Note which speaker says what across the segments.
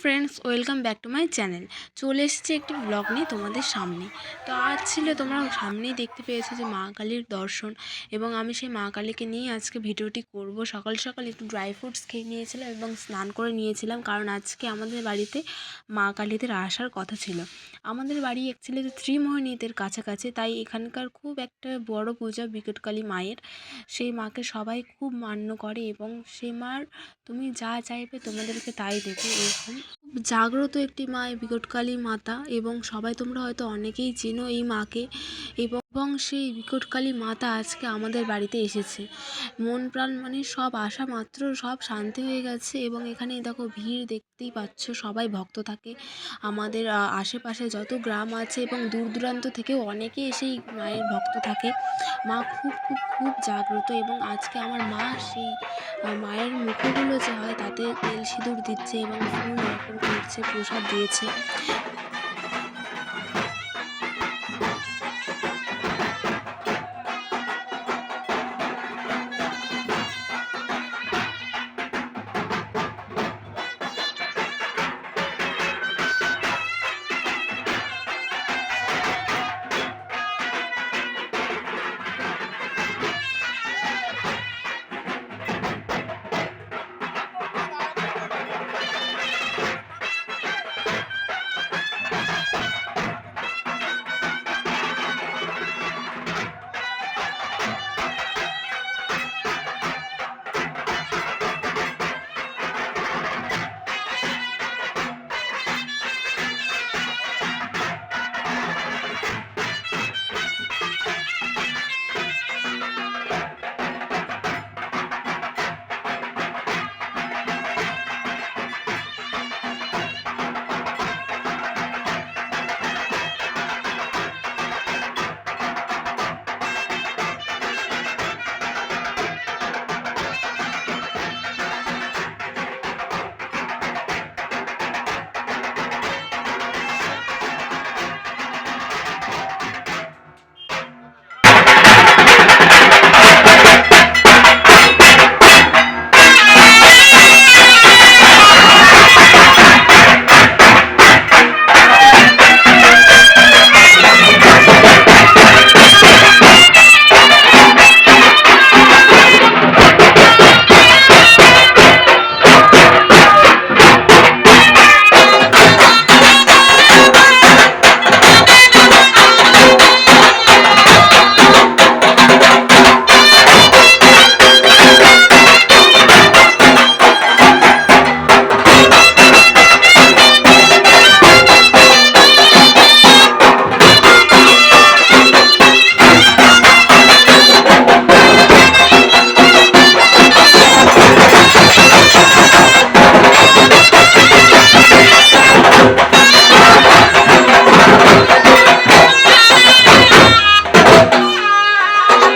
Speaker 1: Friends, welcome back to my channel. চলে এসেছি একটি ব্লগ নিয়ে তোমাদের সামনে। তো আজ ছিল, তোমরা সামনেই দেখতে পেয়েছো যে মা কালীর দর্শন, এবং আমি সেই মা কালীকে নিয়ে আজকে ভিডিওটি করব। সকাল সকাল একটু ড্রাই ফ্রুটস খেয়ে নিয়েছিলাম এবং স্নান করে নিয়েছিলাম, কারণ আজকে আমাদের বাড়িতে মা কালীদের আসার কথা ছিল। আমাদের বাড়ি অ্যাকচুয়ালি ত্রিমোহিনীদের কাছাকাছি, তাই এখানকার খুব একটা বড় পূজা বিকটকালী মায়ের। সেই মাকে সবাই খুব মান্য করে এবং সেই মার তুমি যা চাইবে তোমাদেরকে তাই দেবে। এরকম খুব জাগ্রত একটি মা এই বিকটকালী মাতা, এবং সবাই তোমরা হয়তো অনেকেই চেনো এই মাকে। এবং সেই বিকটকালী মাতা আজকে আমাদের বাড়িতে এসেছে। মন প্রাণ মানে সব আসা মাত্র সব শান্তি হয়ে গেছে। এবং এখানে দেখো ভিড় দেখতেই পাচ্ছ, সবাই ভক্ত থাকে। আমাদের আশেপাশে যত গ্রাম আছে এবং দূর দূরান্ত থেকেও অনেকে এসেই মায়ের ভক্ত থাকে। মা খুব খুব খুব জাগ্রত, এবং আজকে আমার মা সেই মায়ের মুখোগুলো যে হয় তাতে তেল সিঁদুর দিচ্ছে এবং ফুল অর্পণ করছে, প্রসাদ দিয়েছে।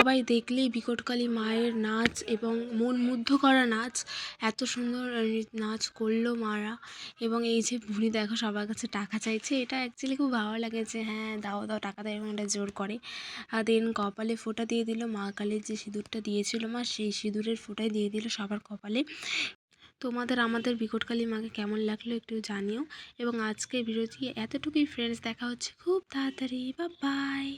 Speaker 1: সবাই দেখলেই বিকটকালী মায়ের নাচ এবং মন মুগ্ধ করা নাচ, এত সুন্দর নাচ করলো মারা। এবং এই যে বুড়ি দেখো সবার কাছে টাকা চাইছে, এটা অ্যাকচুয়ালি খুব ভালো লাগে যে হ্যাঁ দাও দাও টাকা দেয়, এবং এটা জোর করে। আর দেন কপালে ফোঁটা দিয়ে দিল, মা কালীর যে সিঁদুরটা দিয়েছিল মা, সেই সিঁদুরের ফোঁটাই দিয়ে দিল সবার কপালে। তোমাদের আমাদের বিকটকালী মাকে কেমন লাগলো একটু জানিও। এবং আজকের ভিডিওটি এতটুকুই ফ্রেন্ডস, দেখা হচ্ছে খুব তাড়াতাড়ি। Bye bye.